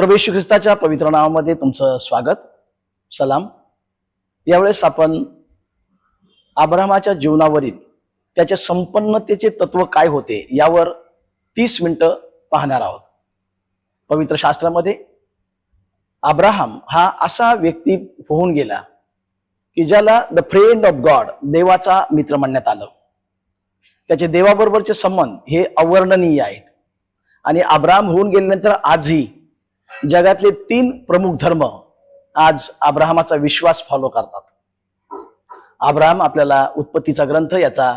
प्रभू येशू ख्रिस्ताच्या पवित्र नावामध्ये तुमचं स्वागत. सलाम. यावेळेस आपण अब्राहमाच्या जीवनावरील त्याच्या संपन्नतेचे तत्व काय होते यावर 30 मिनिटं पाहणार आहोत. पवित्र शास्त्रामध्ये अब्राहम हा असा व्यक्ती होऊन गेला की ज्याला द फ्रेंड ऑफ गॉड, देवाचा मित्र म्हणण्यात आलं. त्याचे देवाबरोबरचे संबंध हे अवर्णनीय आहेत. आणि अब्राहम होऊन गेल्यानंतर आजही जगातले 3 प्रमुख धर्म आज अब्राहमाचा विश्वास फॉलो करतात. अब्राहम आपल्याला उत्पत्तीचा ग्रंथ याचा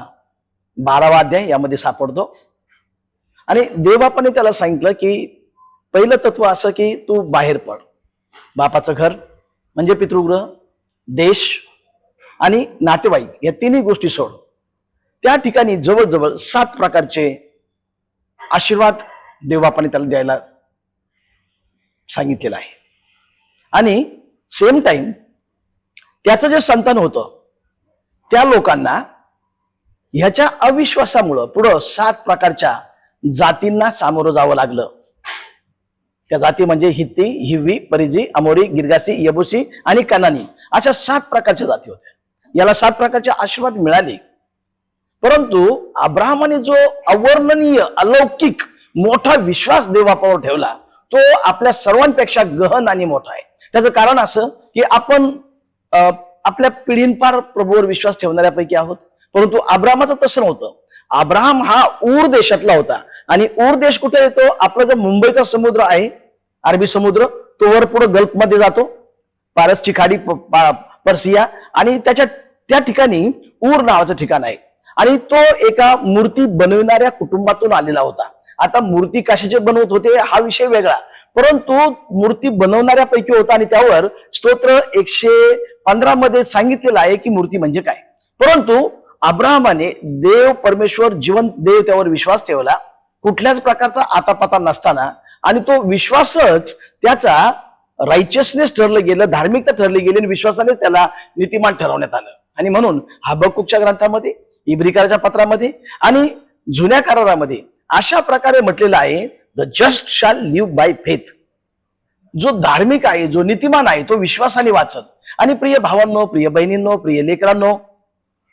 12वा अध्याय यामध्ये सापडतो. आणि देवापणे त्याला सांगितलं की पहिलं तत्व असं की तू बाहेर पड, बापाचं घर म्हणजे पितृगृह, देश आणि नातेवाईक या 3ही गोष्टी सोड. त्या ठिकाणी जवळजवळ 7 प्रकारचे आशीर्वाद देवबापाने त्याला द्यायला सांगितलेलं आहे. आणि सेम टाइम त्याचं जे संतान होतं त्या लोकांना ह्याच्या अविश्वासामुळं पुढं 7 प्रकारच्या जातींना सामोरं जावं लागलं. त्या जाती म्हणजे हित्ती, हिव्वी, परिजी, अमोरी, गिरगासी, यबुसी आणि कनानी अशा 7 प्रकारच्या जाती होत्या. याला 7 प्रकारचे आशीर्वाद मिळाले. परंतु अब्राहमाने जो अवर्णनीय, अलौकिक, मोठा विश्वास देवापावर ठेवला तो आपल्या सर्वांपेक्षा गहन आणि मोठा आहे. त्याचं कारण असं की आपण आपल्या पिढींपार प्रभूवर विश्वास ठेवणाऱ्यापैकी आहोत. परंतु अब्राहमाचं तसं नव्हतं. अब्राहम हा ऊर देशातला होता. आणि ऊर देश कुठे येतो? आपला जो मुंबईचा समुद्र आहे, अरबी समुद्र, तो वर पुढे गल्फमध्ये जातो, पारसची खाडी, पर्सिया, आणि त्या ठिकाणी ऊर नावाचं ठिकाण आहे. आणि तो एका मूर्ती बनविणाऱ्या कुटुंबातून आलेला होता. आता मूर्ती कशाचे बनवत होते हा विषय वेगळा, परंतु मूर्ती बनवणाऱ्यापैकी होता. आणि त्यावर स्तोत्र 115 मध्ये सांगितलेलं आहे की मूर्ती म्हणजे काय. परंतु अब्राहमाने देव, परमेश्वर, जिवंत देव, त्यावर विश्वास ठेवला कुठल्याच प्रकारचा आतापाता नसताना. आणि तो विश्वासच त्याचा राईचियसनेस ठरलं गेलं, धार्मिकता ठरली गेली, आणि विश्वासाने त्याला नीतिमान ठरवण्यात आलं. आणि म्हणून हबक्कूकच्या ग्रंथामध्ये, इब्रिकाच्या पत्रामध्ये आणि जुन्या करारामध्ये अशा प्रकारे म्हटलेलं आहे, द जस्ट शाल लिव्ह बाय फेथ. जो धार्मिक आहे, जो नीतिमान आहे, तो विश्वासाने वाचत. आणि प्रिय भावांनो, प्रिय बहिणींनो, प्रिय लेकरांनो,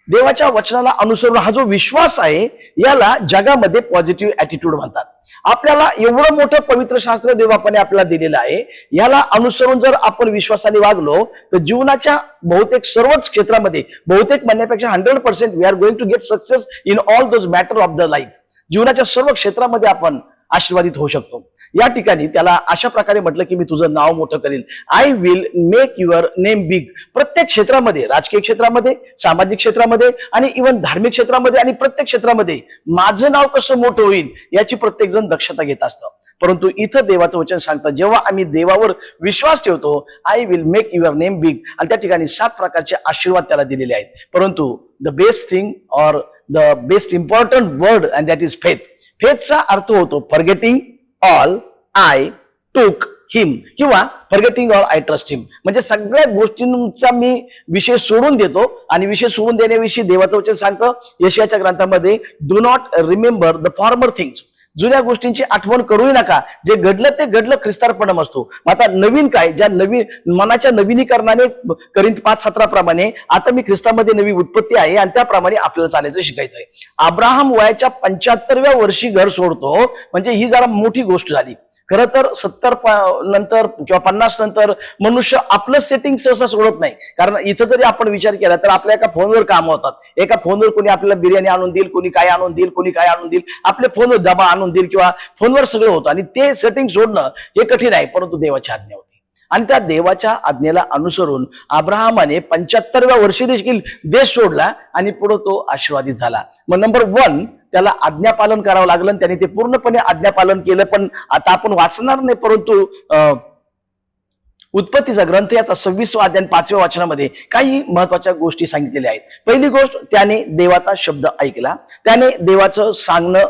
देवाच्या वचनाला अनुसरून हा जो विश्वास आहे याला जगामध्ये पॉझिटिव्ह ॲटिट्यूड म्हणतात. आपल्याला एवढं मोठं पवित्र शास्त्र देवापाने आपल्याला दिलेलं आहे, याला अनुसरून जर आपण विश्वासाने वागलो तर जीवनाच्या बहुतेक सर्वच क्षेत्रामध्ये, बहुतेक म्हणण्यापेक्षा 100% we are going to get success in all those matter of the life. जीवनाच्या सर्व क्षेत्रामध्ये आपण आशीर्वादित होऊ शकतो. या ठिकाणी त्याला अशा प्रकारे म्हटलं की मी तुझं नाव मोठं करेल. I will make your name big. प्रत्येक क्षेत्रामध्ये, राजकीय क्षेत्रामध्ये, सामाजिक क्षेत्रामध्ये आणि इव्हन धार्मिक क्षेत्रामध्ये आणि प्रत्येक क्षेत्रामध्ये माझं नाव कसं मोठं होईल याची प्रत्येक जण दक्षता घेत असतं. परंतु इथं देवाचं वचन सांगतं, जेव्हा आम्ही देवावर विश्वास ठेवतो, I will make your name big. आणि त्या ठिकाणी 7 प्रकारचे आशीर्वाद त्याला दिलेले आहेत. परंतु the best thing or the best important word and that is faith. फेथचा अर्थ होतो forgetting all I took him, किंवा forgetting all I trust him. म्हणजे सगळ्या गोष्टींचा मी विषय सोडून देतो. आणि विषय सोडून देण्याविषयी देवाचं वचन सांगतं यशायाच्या ग्रंथामध्ये, do not remember the former things. जुन्या गोष्टींची आठवण करूही नका. जे घडलं ते घडलं, ख्रिस्तार्पणम असतो. आता नवीन काय, ज्या नवीन मनाच्या नवीनीकरणाने, करिंथ 5:17 प्रमाणे आता मी ख्रिस्तामध्ये नवी उत्पत्ती आहे आणि त्याप्रमाणे आपल्याला चालायचं, शिकायचं आहे. अब्राहम वयाच्या 75व्या वर्षी घर सोडतो, म्हणजे ही जरा मोठी गोष्ट झाली. खरं तर 70 नंतर किंवा 50 नंतर मनुष्य आपलं सेटिंग सहसा सोडत नाही. कारण इथं जरी आपण विचार केला तर आपल्या एका फोनवर काम होतात. एका फोनवर कोणी आपल्याला बिर्याणी आणून देईल, कोणी काय आणून देईल, कोणी काय आणून देईल, आपल्या फोनवर डबा आणून देईल, किंवा फोनवर सगळं होतं. आणि ते सेटिंग सोडणं हे कठीण आहे, परंतु देवाची आज्ञा होती. आणि त्या देवाच्या आज्ञेला अनुसरून अब्राहमाने 75व्या वर्षी देखील देश सोडला आणि पुढे तो आशीर्वादित झाला. मग नंबर 1 त्याला आज्ञापालन करावं लागलं. त्याने ते पूर्णपणे आज्ञापालन केलं. पण आता आपण वाचणार नाही, परंतु उत्पत्तीचा ग्रंथ याचा 26वा अध्याय 5व्या वचनामध्ये काही महत्वाच्या गोष्टी सांगितलेल्या आहेत. पहिली गोष्ट, त्याने देवाचा शब्द ऐकला, त्याने देवाचं सांगणं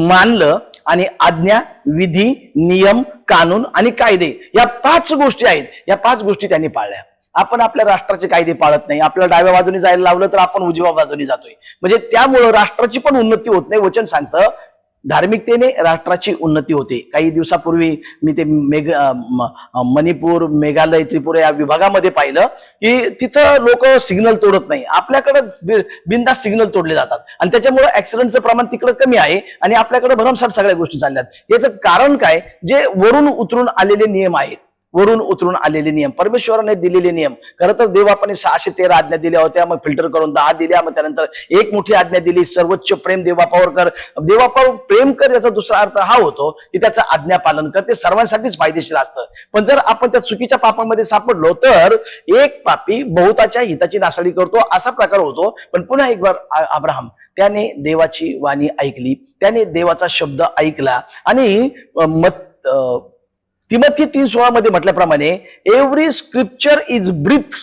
मानलं आणि आज्ञा, विधी, नियम, कानून आणि कायदे या 5 गोष्टी आहेत. या 5 गोष्टी त्यांनी पाळल्या. आपण आपल्या राष्ट्राचे कायदे पाळत नाही. आपल्याला डाव्या बाजूने जायला लावलं तर आपण उजव्या बाजूने जातोय. म्हणजे त्यामुळं राष्ट्राची पण उन्नती होत नाही. वचन सांगतं धार्मिकतेने राष्ट्राची उन्नती होते. काही दिवसापूर्वी मी ते मणिपूर, मेघालय, त्रिपुरा या विभागामध्ये पाहिलं की तिथं लोक सिग्नल तोडत नाही. आपल्याकडे बिनधास्त सिग्नल तोडले जातात आणि त्याच्यामुळे ऍक्सिडेंटचं प्रमाण तिकडे कमी आहे आणि आपल्याकडे भरमसाठ सगळ्या गोष्टी चालल्यात. याचं कारण काय? जे वरून उतरून आलेले नियम आहेत, वरून उतरून आलेले नियम, परमेश्वराने दिलेले नियम. खरं तर देवापाने 613 आज्ञा दिल्या होत्या, मग फिल्टर करून 10 दिल्या, मग त्यानंतर एक मोठी आज्ञा दिली, सर्वोच्च प्रेम देवापावर कर. देवापावर प्रेम कर याचा दुसरा अर्थ हा होतो की त्याचं आज्ञा पालन कर. ते सर्वांसाठीच फायदेशीर असतं. पण जर आपण त्या चुकीच्या पापामध्ये सापडलो तर एक पापी बहुताच्या हिताची नासाडी करतो असा प्रकार होतो. पण पुन्हा एक बार अब्राहम त्याने देवाची वाणी ऐकली, त्याने देवाचा शब्द ऐकला आणि तिमोथी 3:16 मध्ये म्हटल्याप्रमाणे every scripture is breath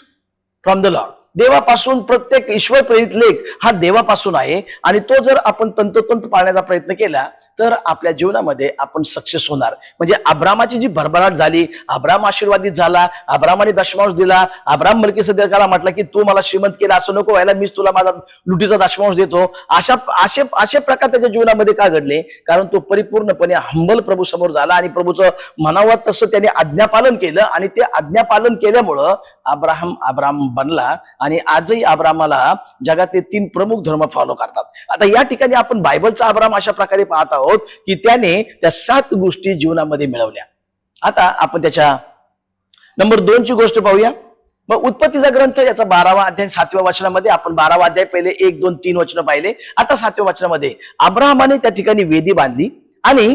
from the Lord. देवापासून प्रत्येक ईश्वर प्रेरित लेख हा देवापासून आहे आणि तो जर आपण तंतोतंत पाळण्याचा प्रयत्न केला तर आपल्या जीवनामध्ये आपण सक्सेस होणार. म्हणजे अब्रामाची जी भरभराट झाली, अब्राम आशीर्वादित झाला, अब्रामाने दशमांश दिला, अब्राम मल्कीसदेकाला म्हटला की तू मला श्रीमंत केला असं नको व्हायला, मीच तुला माझा लुटीचा दशमांश देतो. असे प्रकार त्याच्या जीवनामध्ये का घडले? कारण तो परिपूर्णपणे हंबल प्रभू समोर झाला आणि प्रभूचं म्हणावं तसं त्याने आज्ञापालन केलं आणि ते आज्ञापालन केल्यामुळं अब्राम बनला आणि आजही अब्रामाला जगातले 3 प्रमुख धर्म फॉलो करतात. आता या ठिकाणी आपण बायबलचा अब्राम अशा प्रकारे पाहत आहोत की त्याने त्या 7 गोष्टी जीवनामध्ये मिळवल्या. आता आपण त्याच्या नंबर 2 ची गोष्ट पाहूया. मग उत्पत्तीचा ग्रंथ याचा 12वा अध्याय 7व्या वचनामध्ये आपण 12वा अध्याय पहिले 1, 2, 3 वचनं पाहिले. आता 7व्या वचनामध्ये अब्राहमाने त्या ठिकाणी वेदी बांधली आणि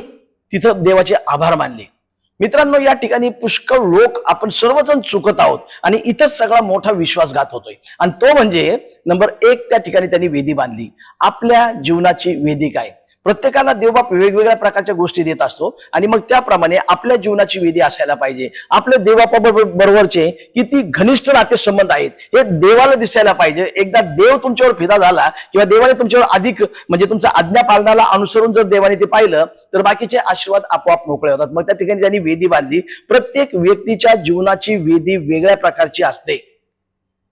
तिथं देवाचे आभार मानले. मित्रांनो, या ठिकाणी पुष्कळ लोक आपण सर्वजण चुकत आहोत आणि इथंच सगळा मोठा विश्वासघात होतोय आणि तो म्हणजे नंबर 1 त्या ठिकाणी त्यांनी वेदी बांधली. आपल्या जीवनाची वेदी काय? प्रत्येकाला देवबाप वेगवेगळ्या प्रकारच्या गोष्टी देत असतो आणि मग त्याप्रमाणे आपल्या जीवनाची वेदी असायला पाहिजे. आपल्या देवाबरोबरचे किती घनिष्ठ नातेसंबंध आहेत हे देवाला दिसायला पाहिजे. एकदा देव तुमच्यावर फिदा झाला किंवा देवाने तुमच्यावर अधिक म्हणजे तुमच्या आज्ञा पालनाला अनुसरून जर देवाने ते पाहिलं तर बाकीचे आशीर्वाद आपोआप मोकळे होतात. मग त्या ठिकाणी त्यांनी वेदी बांधली. प्रत्येक व्यक्तीच्या जीवनाची वेदी वेगळ्या प्रकारची असते.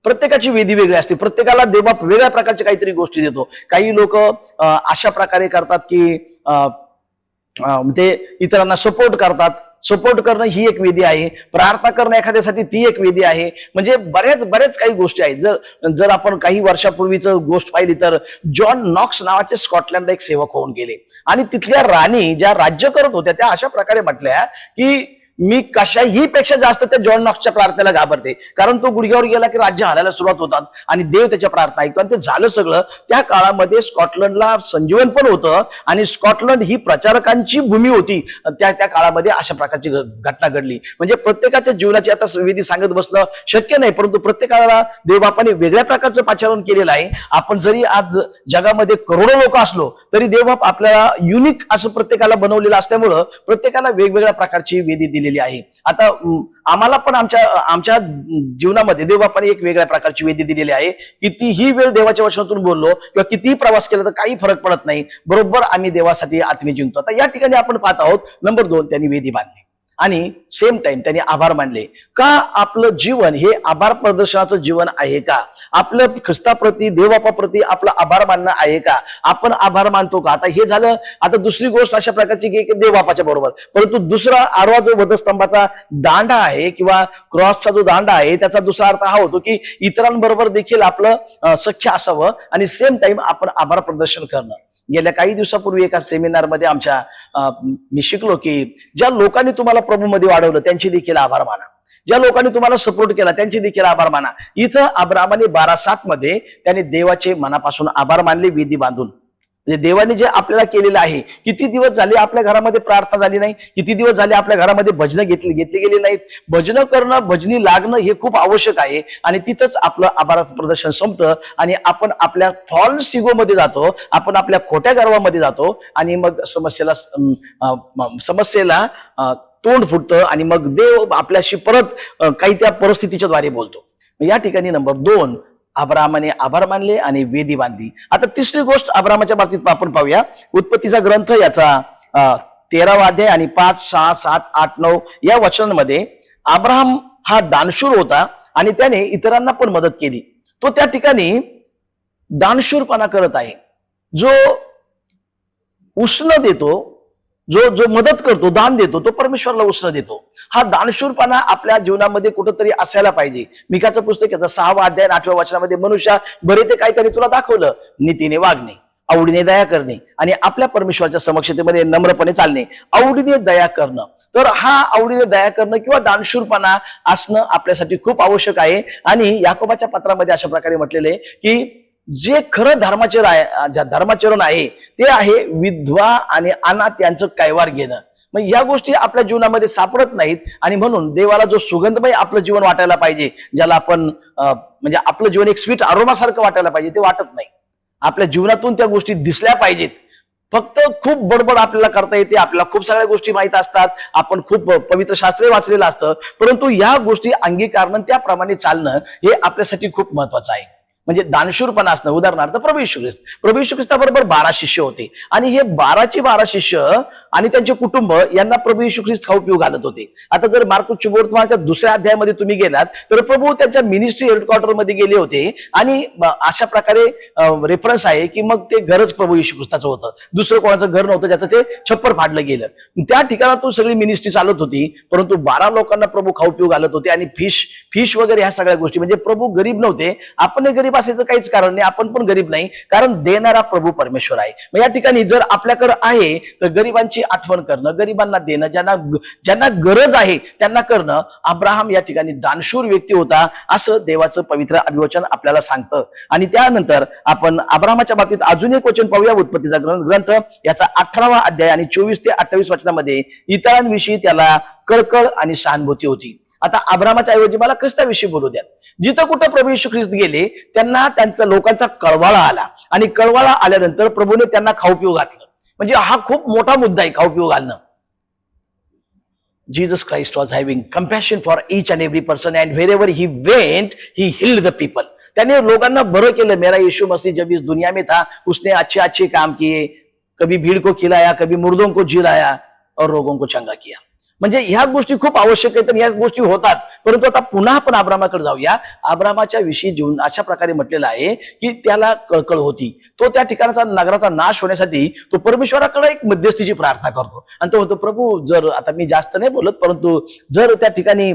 प्रत्येकाची वेदी वेगळी असते. प्रत्येकाला देवबाप वेगळ्या प्रकारच्या काहीतरी गोष्टी देतो. काही लोक अशा प्रकारे करतात की ते इतरांना सपोर्ट करतात. सपोर्ट करणं ही एक वेदी आहे. प्रार्थना करणं एखाद्यासाठी ती एक वेदी आहे. म्हणजे बऱ्याच काही गोष्टी आहेत. जर आपण काही वर्षापूर्वीच गोष्ट पाहिली तर जॉन नॉक्स नावाचे स्कॉटलंडला एक सेवक होऊन गेले आणि तिथल्या राणी ज्या राज्य करत होत्या त्या अशा प्रकारे म्हटल्या की मी कशाही पेक्षा जास्त त्या जॉन नॉक्सच्या प्रार्थनेला घाबरते, कारण तो गुडघ्यावर गेला की राज्य हालायला सुरुवात होतात आणि देव त्याच्या प्रार्थना ऐकतो आणि ते झालं सगळं. त्या काळामध्ये स्कॉटलंडला संजीवन पण होतं आणि स्कॉटलंड ही प्रचारकांची भूमी होती. त्या काळामध्ये अशा प्रकारची घटना घडली. म्हणजे प्रत्येकाच्या जीवनाची आता विधी सांगत बसणं शक्य नाही, परंतु प्रत्येकाला देवबापाने वेगळ्या प्रकारचं पाचारण केलेलं आहे. आपण जरी आज जगामध्ये करोडो लोक असलो तरी देवबाप आपल्याला युनिक असं प्रत्येकाला बनवलेलं असल्यामुळं प्रत्येकाला वेगवेगळ्या प्रकारची वेदी दिली आहे. आता आम्हाला पण आमच्या जीवनामध्ये देवबापाने एक वेगळ्या प्रकारची वेदी दिलेली आहे. कितीही वेळ देवाच्या वचनातून बोललो किंवा कितीही प्रवास केला तर काही फरक पडत नाही, बरोबर आम्ही देवासाठी आत्मे जिंकतो. आता या ठिकाणी आपण पाहत आहोत नंबर 2 त्यांनी वेदी बांधली आणि सेम टाइम त्यांनी आभार मानले. का? आपलं जीवन हे आभार प्रदर्शनाचं जीवन आहे का? आपलं ख्रिस्ताप्रती देवबापाप्रती आपलं आभार मानणं आहे का? आपण आभार मानतो का? आता हे झालं. आता दुसरी गोष्ट अशा प्रकारची की देवबापाच्या बरोबर, परंतु दुसरा आडवा जो वधस्तंभाचा दांडा आहे किंवा क्रॉसचा जो दांडा आहे त्याचा दुसरा अर्थ हा होतो की इतरांबरोबर देखील आपलं सख्य असावं आणि सेम टाइम आपण आभार प्रदर्शन करणं. गेल्या काही दिवसापूर्वी एका सेमिनारमध्ये मी शिकलो की ज्या लोकांनी तुम्हाला प्रभूमध्ये वाढवलं त्यांची देखील आभार माना. ज्या लोकांनी तुम्हाला सपोर्ट केला त्यांची देखील आभार माना. इथं अब्रामाने 12:7 मध्ये त्याने देवाचे मनापासून आभार मानले वेदी बांधून. म्हणजे देवाने जे आपल्याला केलेलं आहे. किती दिवस झाले आपल्या घरामध्ये प्रार्थना झाली नाही, किती दिवस झाले आपल्या घरामध्ये भजनं घेतली गेली नाहीत. भजनं करणं, भजनी लागणं हे खूप आवश्यक आहे आणि तिथंच आपलं आभाराचं प्रदर्शन संपतं आणि आपण आपल्या फॉल्स इगो मध्ये जातो, आपण आपल्या खोट्या गर्वामध्ये जातो आणि मग समस्येला तोंड फुटतं आणि मग देव आपल्याशी परत काही त्या परिस्थितीच्या द्वारे बोलतो. या ठिकाणी नंबर 2 अब्रामाने आभार मानले आणि वेदी बांधली. आता तिसरी गोष्ट अब्रामाच्या बाबतीत आपण पाहूया. उत्पत्तीचा ग्रंथ याचा 13वा अध्याय आणि 5, 6, 7, 8, 9 या वचनांमध्ये अब्राहम हा दानशूर होता आणि त्याने इतरांना पण मदत केली. तो त्या ठिकाणी दानशूरपणा करत आहे. जो उष्ण देतो, जो जो मदत करतो, दान देतो, तो परमेश्वराला उष्ण देतो. हा दानशूरपणा आपल्या जीवनामध्ये कुठंतरी असायला पाहिजे. मिकाचं पुस्तक याचा 6वा अध्याय 8व्या वचनामध्ये, मनुष्या बरे ते काहीतरी तुला दाखवलं, नीतीने वागणे, आवडीने दया करणे आणि आपल्या परमेश्वराच्या समक्षतेमध्ये नम्रपणे चालणे, आवडीने दया करणं. तर हा आवडीने दया करणं किंवा दानशूरपणा असणं आपल्यासाठी खूप आवश्यक आहे. आणि याकोबाच्या पत्रामध्ये अशा प्रकारे म्हटलेले की जे खरं धर्माचरण आहे ते आहे विधवा आणि अनाथ यांचं कैवार घेणं. मग या गोष्टी आपल्या जीवनामध्ये सापडत नाहीत आणि म्हणून देवाला जो सुगंधमय आपलं जीवन वाटायला पाहिजे, ज्याला आपण म्हणजे आपलं जीवन एक स्वीट अरोमासारखं वाटायला पाहिजे, ते वाटत नाही. आपल्या जीवनातून त्या गोष्टी दिसल्या पाहिजेत. फक्त खूप बडबड आपल्याला करता येते, आपल्याला खूप सगळ्या गोष्टी माहित असतात, आपण खूप पवित्र शास्त्रे वाचलेलं असतं, परंतु या गोष्टी अंगीकारणं, त्याप्रमाणे चालणं हे आपल्यासाठी खूप महत्वाचं आहे. म्हणजे दानशूरपणा असणं. उदाहरणार्थ प्रभू येशू ख्रिस्ताबरोबर 12 शिष्य होते आणि हे 12 शिष्य आणि त्यांचे कुटुंब यांना प्रभू येशू ख्रिस्त खाऊ पिऊ घालत होते. आता जर मार्कुस शुभवर्तमानाच्या 2ऱ्या अध्यायामध्ये तुम्ही गेलात तर प्रभू त्यांच्या मिनिस्ट्री हेडक्वार्टर मध्ये गेले होते आणि अशा प्रकारे रेफरन्स आहे की मग ते घरच प्रभू येशू ख्रिस्ताचं होतं, दुसरं कोणाचं घर नव्हतं, ज्याचं ते छप्पर फाडलं गेलं. त्या ठिकाणातून सगळी मिनिस्ट्री चालत होती, परंतु 12 लोकांना प्रभू खाऊ पिऊ घालत होते आणि फिश वगैरे ह्या सगळ्या गोष्टी. म्हणजे प्रभू गरीब नव्हते. आपण गरीब असायचं काहीच कारण नाही, आपण पण गरीब नाही, कारण देणारा प्रभू परमेश्वर आहे. मग या ठिकाणी जर आपल्याकडे आहे तर गरिबांची आठवण करणं, गरिबांना देणं, ज्यांना गरज आहे त्यांना करणं. अब्राहम या ठिकाणी दानशूर व्यक्ती होता असं देवाचं पवित्र अभिवचन आपल्याला सांगतं. आणि त्यानंतर आपण अब्राहमाच्या बाबतीत अजून एक वचन पाहूया. उत्पत्तीचा ग्रंथ याचा 18वा अध्याय आणि 24 ते 28 वचनामध्ये इतरांविषयी त्याला कळकळ आणि सहानुभूती होती. आता अब्राहमाच्या ऐवजी मला ख्रिस्ताविषयी बोलू द्या. जिथं कुठं प्रभू येशू ख्रिस्त गेले त्यांना त्यांचा लोकांचा कळवाळा आला आणि कळवाळा आल्यानंतर प्रभूने त्यांना खाऊ पिऊ घातलं. म्हणजे हा खूप मोठा मुद्दा आहे, खाऊ पिऊ घालणं. Jesus Christ was having compassion for each and every person and wherever he went he healed the people. त्याने लोकांना बरं केलं. मेरा यीशु मसीह जब इस दुनिया में था उसने अच्छे अच्छे काम किए, कभी भीड़ को खिलाया, कभी मुर्दों को जिलाया और रोगों को चंगा किया. म्हणजे ह्या गोष्टी खूप आवश्यक आहेत आणि ह्या गोष्टी होतात. परंतु आता पुन्हा आपण अब्राहमाकडे जाऊया. अब्राहमाच्या विषयी जीवन अशा प्रकारे म्हटलेलं आहे की त्याला कळकळ होती. तो त्या ठिकाणचा नगराचा नाश होण्यासाठी तो परमेश्वराकडे एक मध्यस्थीची प्रार्थना करतो आणि तो म्हणतो, प्रभू जर, आता मी जास्त नाही बोलत, परंतु जर त्या ठिकाणी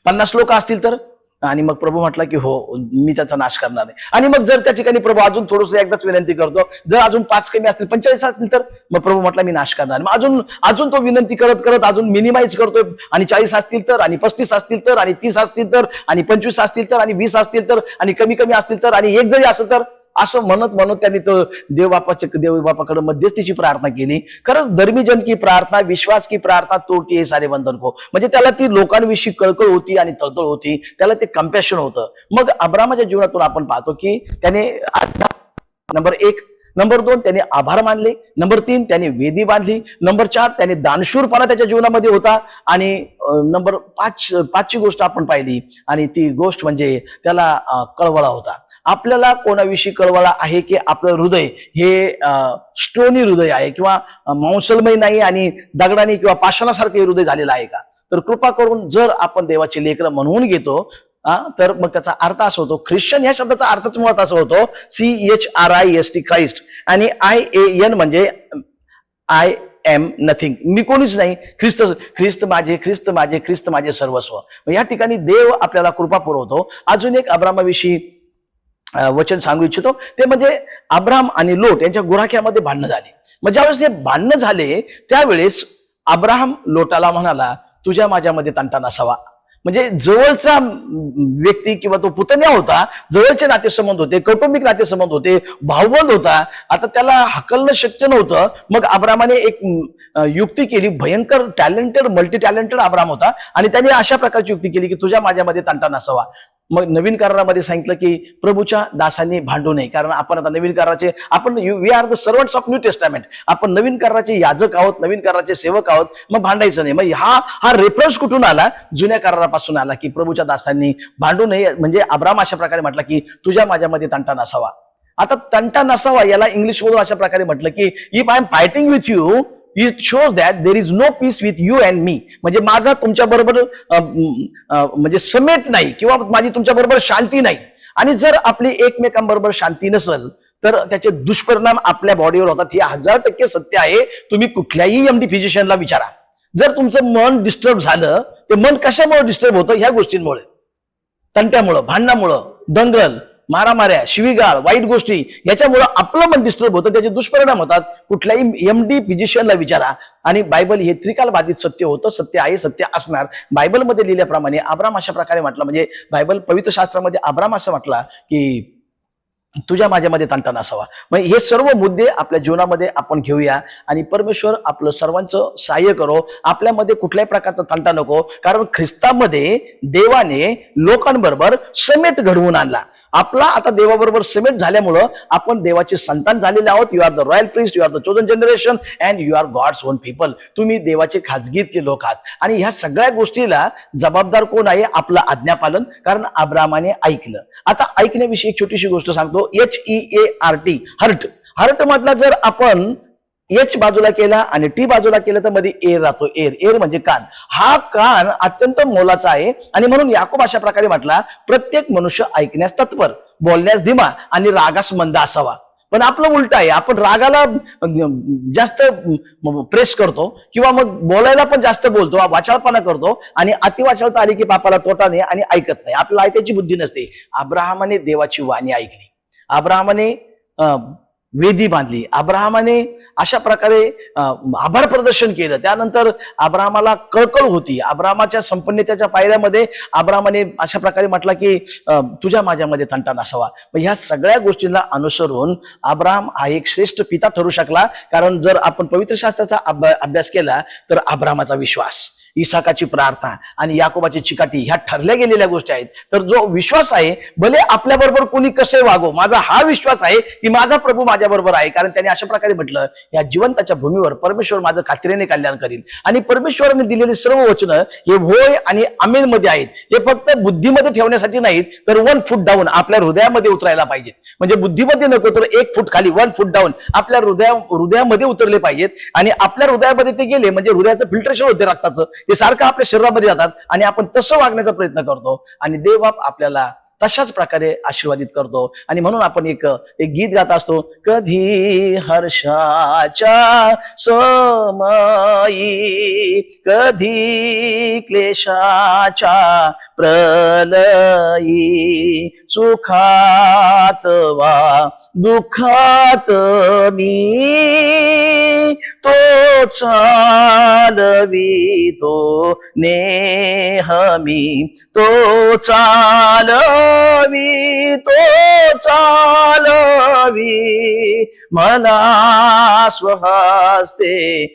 50 लोक असतील तर. आणि मग प्रभू म्हटला की हो, मी त्याचा नाश करणार नाही. आणि मग जर त्या ठिकाणी प्रभू अजून थोडंसं एकदाच विनंती करतो, जर अजून 5 कमी असतील, 45 असतील तर मग प्रभू म्हटला मी नाश करणार. मग अजून तो विनंती करत करत अजून मिनिमाइज करतोय. आणि 40 असतील तर, आणि 35 असतील तर, आणि 30 असतील तर, आणि 25 असतील तर, आणि 20 असतील तर, आणि कमी असतील तर, आणि 1 जरी असेल तर, असं म्हणत त्यांनी तो देवबापाकडे मध्यस्थीची प्रार्थना केली. खरंच धर्मीजन की प्रार्थना, विश्वास की प्रार्थना तोडती हे सारे बंधन को. म्हणजे त्याला ती लोकांविषयी कळकळ होती आणि तळतळ होती, त्याला ते कम्पॅशन होतं. मग अब्राहमाच्या जीवनातून आपण पाहतो की त्याने नंबर 1, नंबर 2 त्याने आभार मानले, नंबर 3 त्याने वेदी बांधली, नंबर 4 त्याने दानशूरपणा त्याच्या जीवनामध्ये होता, आणि नंबर 5ची गोष्ट आपण पाहिली आणि ती गोष्ट म्हणजे त्याला कळवळा होता. आपल्याला कोणाविषयी कळवळा आहे की आपलं हृदय हे स्टोनी हृदय आहे किंवा मांसलमय नाही आणि दगडाने किंवा पाषाणासारखं हृदय झालेलं आहे का? तर कृपा करून जर आपण देवाचे लेकरं म्हणून घेतो तर मग त्याचा अर्थ असा होतो, ख्रिश्चन ह्या शब्दाचा अर्थच मुळात असा होतो CHRIST, क्राइस्ट, आणि IAN म्हणजे आय एम नथिंग, मी कोणीच नाही, ख्रिस्त माझे सर्वस्व. या ठिकाणी देव आपल्याला कृपा पुरवतो. अजून एक अब्राहमाविषयी वचन सांगू इच्छितो, ते म्हणजे अब्राम आणि लोट यांच्या गुराख्यामध्ये भांडणं झाली. मग ज्यावेळेस हे भांडणं झाले त्यावेळेस अब्राहम लोटाला म्हणाला, तुझ्या माझ्यामध्ये तंटा नसावा. म्हणजे जवळचा व्यक्ती किंवा तो पुतण्या होता, जवळचे नातेसंबंध होते, कौटुंबिक नातेसंबंध होते, भावबंद होता. आता त्याला हकलणं शक्य नव्हतं. मग अब्रामाने एक युक्ती केली. भयंकर टॅलेंटेड, मल्टी टॅलेंटेड अब्राम होता आणि त्याने अशा प्रकारची युक्ती केली की तुझ्या माझ्यामध्ये तंटा नसावा. मग नवीन करारामध्ये सांगितलं की प्रभूच्या दासांनी भांडू नये, कारण आपण आता नवीन कराराचे, आपण we are the servants of New Testament, आपण नवीन कराराचे याजक आहोत, नवीन कराराचे सेवक आहोत. मग भांडायचं नाही. मग हा रेफरन्स कुठून आला? जुन्या करारापासून आला की प्रभूच्या दासांनी भांडू नये. म्हणजे अब्राम अशा प्रकारे म्हटलं की तुझ्या माझ्यामध्ये तंटा नसावा. आता तंटा नसावा याला इंग्लिश मधून अशा प्रकारे म्हटलं की if I am fighting with you, it shows that there is no peace with you and me. म्हणजे माझा तुमच्या बरोबर म्हणजे समेट नाही किंवा माझी तुमच्या बरोबर शांती नाही. आणि जर आपली एकमेकांबरोबर शांती नसेल तर त्याचे दुष्परिणाम आपल्या बॉडीवर होतात. हे 1000% सत्य आहे. तुम्ही कुठल्याही एमडी फिजिशियनला विचारा. जर तुमचं मन डिस्टर्ब झालं, ते मन कशामुळे डिस्टर्ब होतं? ह्या गोष्टींमुळे, तंट्यामुळं, भांडणामुळं, दंगल, मारामाऱ्या, शिवीगाळ, वाईट गोष्टी, याच्यामुळं आपलं मन डिस्टर्ब होतं. त्याचे दुष्परिणाम होतात. कुठल्याही एमडी फिजिशियनला विचारा. आणि बायबल हे त्रिकाल बाधित सत्य होतं, सत्य आहे, सत्य असणार. बायबलमध्ये लिहिल्याप्रमाणे अब्राम अशा प्रकारे म्हटलं, म्हणजे बायबल पवित्र शास्त्रामध्ये अब्राम असं म्हटला की तुझ्या माझ्यामध्ये तंटा नसावा. मग हे सर्व मुद्दे आपल्या जीवनामध्ये आपण घेऊया आणि परमेश्वर आपलं सर्वांचं सहाय्य करो. आपल्यामध्ये कुठल्याही प्रकारचा तंटा नको, कारण ख्रिस्तामध्ये देवाने लोकांबरोबर समेट घडवून आणला. आपला आता देवाबरोबर समेट झाल्यामुळं आपण देवाचे संतान झालेले आहोत. You are the royal priest, you are the chosen generation and you are God's own people. तुम्ही देवाचे खाजगीतले लोक आहात. आणि ह्या सगळ्या गोष्टीला जबाबदार कोण आहे? आपलं आज्ञापालन. कारण अब्रामाने ऐकलं. आता ऐकण्याविषयी एक छोटीशी गोष्ट सांगतो. HEART, hurt. हर्ट मधला जर आपण एच बाजूला केला आणि टी बाजूला केलं तर मध्ये एअर राहतो. एअर, एअर म्हणजे कान. हा कान अत्यंत मोलाचा आहे. आणि म्हणून याकोब अशा प्रकारे म्हटला, प्रत्येक मनुष्य ऐकण्यास तत्पर, बोलण्यास धीमा आणि रागास मंद असावा. पण आपलं उलट आहे. आपण रागाला जास्त प्रेस करतो किंवा मग बोलायला पण जास्त बोलतो, वाचाळपणा करतो आणि अतिवाचाळता आली की बापाला तोटा नाही आणि ऐकत नाही. आपल्याला ऐकायची बुद्धी नसते. अब्राहमाने देवाची वाणी ऐकली. अब्राहमाने वेदी बांधली. अब्राहमाने अशा प्रकारे आभार प्रदर्शन केलं. त्यानंतर अब्राहमाला कळकळ होती. अब्राहमाच्या संपन्नतेच्या पायऱ्यामध्ये अब्राहमाने अशा प्रकारे म्हटला की तुझ्या माझ्यामध्ये तंटा नसावा. मग ह्या सगळ्या गोष्टींना अनुसरून अब्राहम हा एक श्रेष्ठ पिता ठरू शकला. कारण जर आपण पवित्र शास्त्राचा अभ्यास केला तर अब्राहमाचा विश्वास, इसाकाची प्रार्थना आणि याकोबाची चिकाटी ह्या ठरल्या गेलेल्या गोष्टी आहेत. तर जो विश्वास आहे, भले आपल्या बरोबर कोणी कसे वागो, माझा हा विश्वास आहे की माझा प्रभू माझ्या बरोबर आहे. कारण त्याने अशा प्रकारे म्हटलं, या जिवंताच्या भूमीवर परमेश्वर माझं खात्रीने कल्याण करील. आणि परमेश्वराने दिलेली सर्व वचनं हे होय आणि आमेन मध्ये आहेत. हे फक्त बुद्धीमध्ये ठेवण्यासाठी नाहीत, तर 1 फूट डाऊन आपल्या हृदयामध्ये उतरायला पाहिजेत. म्हणजे बुद्धीमध्ये नको तर 1 फूट खाली, 1 फूट डाऊन आपल्या हृदयामध्ये उतरले पाहिजेत. आणि आपल्या हृदयामध्ये ते गेले म्हणजे हृदयाचं फिल्ट्रेशन होते रक्ताचं, ते सारखं आपल्या शरीरामध्ये जातात आणि आपण तसं वागण्याचा प्रयत्न करतो. आणि देव बाप आपल्याला तशाच प्रकारे आशीर्वादित करतो. आणि म्हणून आपण एक गीत गात असतो, कधी हर्षाच्या समयी, कधी क्लेशाच्या प्रलयी, सुखात वा दुःखात मी तो चालवितो नेहमी, तो चालवी मला स्वहस्ते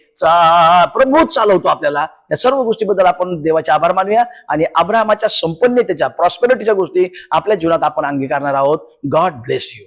प्रभूच चालवतो आपल्याला. या सर्व गोष्टीबद्दल आपण देवाचे आभार मानूया आणि अब्राहमाच्या संपन्नतेच्या, प्रॉस्पेरिटीच्या गोष्टी आपल्या जीवनात आपण अंगीकारणार आहोत. God bless you.